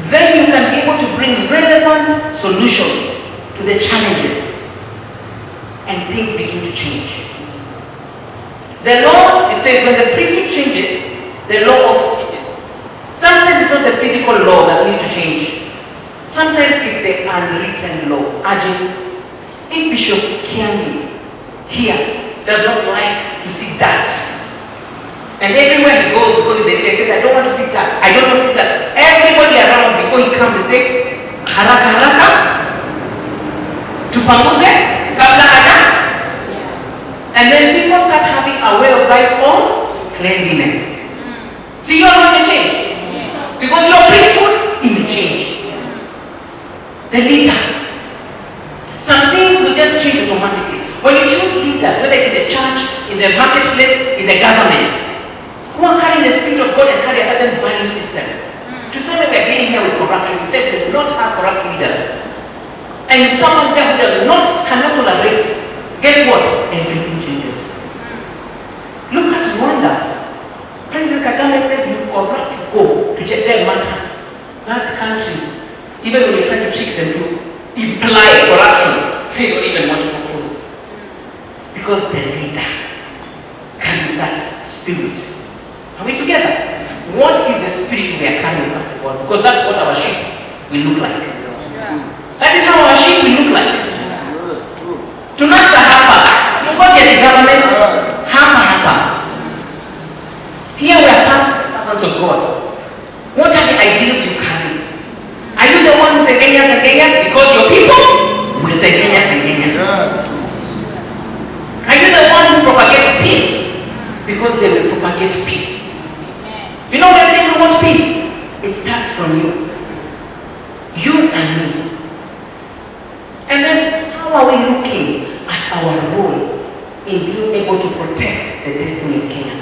then you can be able to bring relevant solutions to the challenges, and things begin to change. The laws, it says, when the priesthood changes, the law also changes. Sometimes it's not the physical law that needs to change. Sometimes it's the unwritten law. If Bishop Kiangi here does not like to see that, and everywhere he goes, because he says, I don't want to see that, I don't want to see that, everybody around before he comes to say, haraka haraka, tupanguze, kabla ada, and then people start having a way of life of cleanliness. So you are going to change. Because your priesthood, it will change. The leader. Some things will just change automatically. When you choose leaders, whether it's in the church, in the marketplace, in the government, who are carrying the Spirit of God and carry a certain value system. To say that we are dealing here with corruption, we said we do not have corrupt leaders. And if someone there who cannot tolerate, guess what? Everything changes. Look at Rwanda. President Kagame said you corrupt, you go to check their matter. That country, even when you try to trick them to imply corruption, they don't even want to come close. Because the leader carries that spirit. Are we together? What is the spirit we are carrying, first of all? Because that's what our sheep will look like. That is how our sheep will look like. Tonight the hapa. You go to the government, hapa. Here we are past the servants of God. What are the ideals you carry? Are you the one who says Kenya because your people will say Kenya? Are you the one who propagates peace because they will propagate peace? You know they're saying we want peace. It starts from you. You and me. And then how are we looking at our role in being able to protect the destiny of Kenya?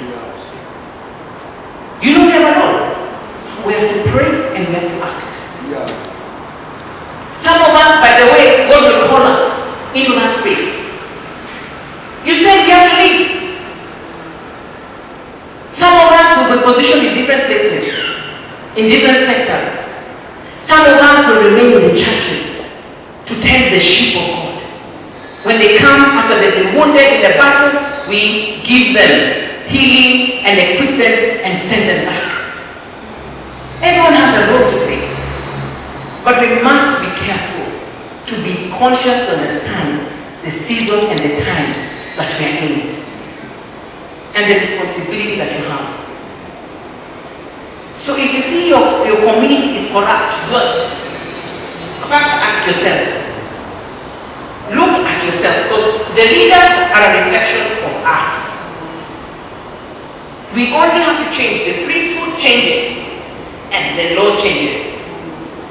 You know we have a role. We have to pray and we have to act. Some of us, by the way, God will call us into that space. You said we have to lead. Some of us will be positioned in different places, in different sectors. Some of us will remain in the churches to tend the sheep of God. When they come after they've been wounded in the battle, we give them healing and equip them and send them back. Everyone has a role to play. But we must be careful to be conscious to understand the season and the time that we are in. And the responsibility that you have. So if you see your community is corrupt, first ask yourself. Look at yourself, because the leaders are a reflection of us. We only have to change. The priesthood changes and the law changes.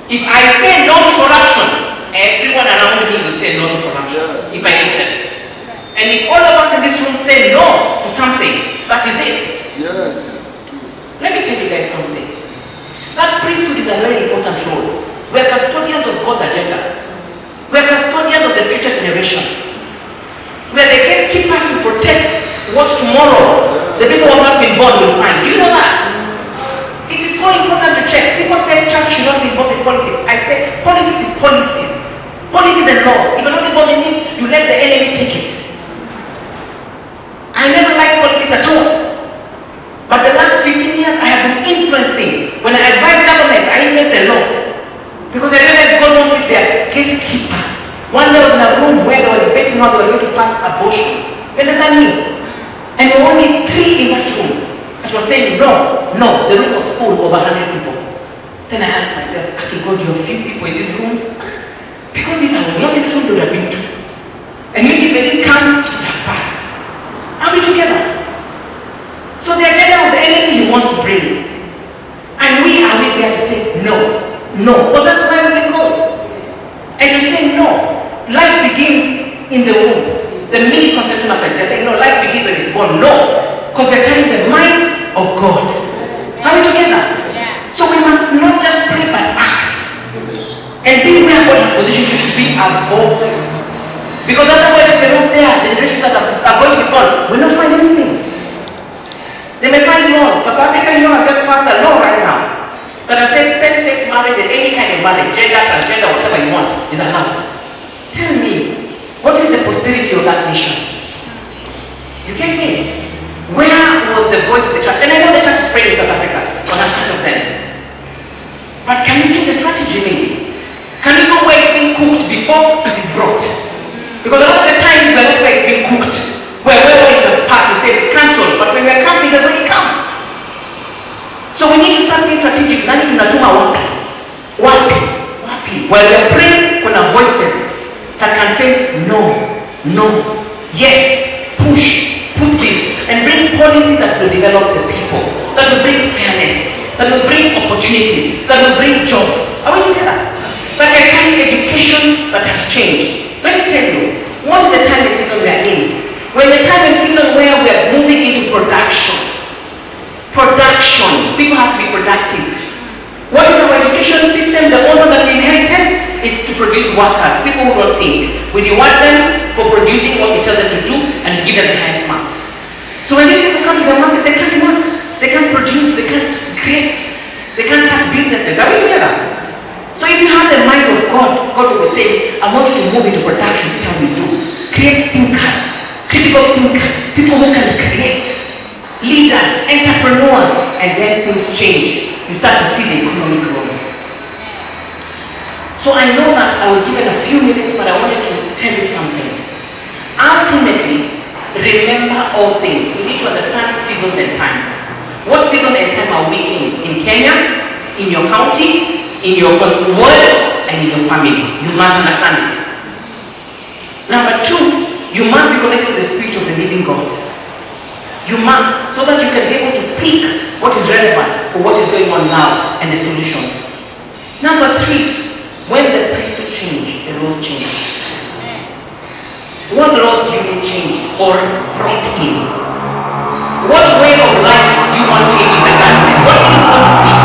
If I say no to corruption, everyone around me will say no to corruption. If I leave them. And if all of us in this room say no to something, that is it. Yes. Let me tell you guys something. That priesthood is a very important role. We are custodians of God's agenda. We are custodians of the future generation. We are the gatekeepers to protect what tomorrow the people who have not been born will find. Do you know that? It is so important to check. People say church should not be involved in politics. I say politics is policies. Policies and laws. If you're not involved in it, you let the enemy take it. I never liked politics at all. But the last 15 years, I have been influencing. When I advise governments, I influence the law. Because I realized God wants me to be a gatekeeper. One day I was in a room where they were debating how they were going to pass abortion. You understand me? And there were only 3 in that room that were saying no. The room was full, over 100 people. Then I asked myself, okay, God, you have few people in these rooms? Because if I was not in this room, there would have been 2. And maybe if they didn't come, it would have passed. Are we together? So the agenda of the enemy, he wants to bring it. And we are there to say no. Because that's why we've been called. And to say no. Life begins in the womb. The minute conception happens, they're saying no, life begins when it's born. No. Because we're carrying the mind of God. Are we together? Yeah. So we must not just pray but act. And be where God has positioned you to be a voice. Because otherwise if they're not there, generations that are going to be born will not find anything. They may find laws. South African law has just passed a law right now that has said same-sex marriage and any marry, gender, transgender, whatever you want is allowed. Tell me, what is the posterity of that nation? You get me? Where was the voice of the church? And I know the church is praying in South Africa on account of them. But can you change the strategy maybe? Can you know where it's being cooked before it is brought? Because a lot of the times we're not where it's being cooked. Wherever it has passed, we say cancel. But when we're coming, it has already come. So we need to start being strategic. Nani tunatuma wapi? Wapi? Wapi? While we're praying, kuna voices that can say no, no, yes, push, put this, and bring policies that will develop the people, that will bring fairness, that will bring opportunity, that will bring jobs. Are we together? Like a kind of education that has changed. Let me tell you, what is the time and season we are in? We're in the time and season where we are moving into production. Production. People have to be productive. What is our education system? The old one that we inherited is to produce workers. People who don't think. We reward them for producing what we tell them to do and give them the highest marks. So when these people come to the market, they can't work. They can't produce. They can't create. They can't start businesses. Are we together? So if you have the mind of God, God will say, I want you to move into production. This is how we do. Create thinkers, critical thinkers, people who can create, leaders, entrepreneurs, and then things change. You start to see the economy growing. So I know that I was given a few minutes, but I wanted to tell you something. Ultimately, remember all things. We need to understand seasons and times. What season and time are we in? In Kenya, in your county, in your world, and in your family. You must understand it. Number two, you must be connected to the Spirit of the living God. You must, so that you can be able to pick what is relevant for what is going on now and the solutions. Number three, when the priesthood changed, the laws changed. What laws do you need changed or brought in? What way of life do you want changed in the government? What do you want to see?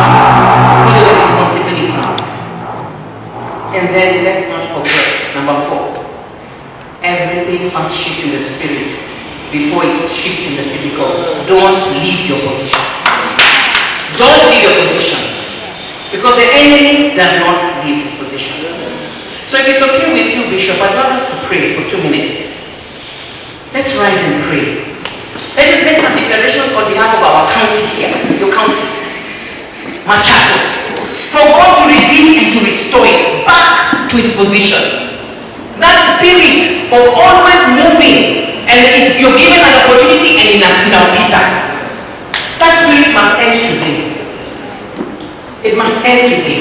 Those are the responsibilities. And then let's not forget, number four, everything must shift in the spirit before it shifts in the physical. Don't leave your position. Don't leave your position. Because the enemy does not leave his position. So if it's okay with you, Bishop, I'd love us to pray for 2 minutes. Let's rise and pray. Let us make some declarations on behalf of our county here, your county, Machakos, for God to redeem and to restore it back to its position. That spirit of always moving, and you're given an opportunity and in our Peter. That spirit must end today. It must end today.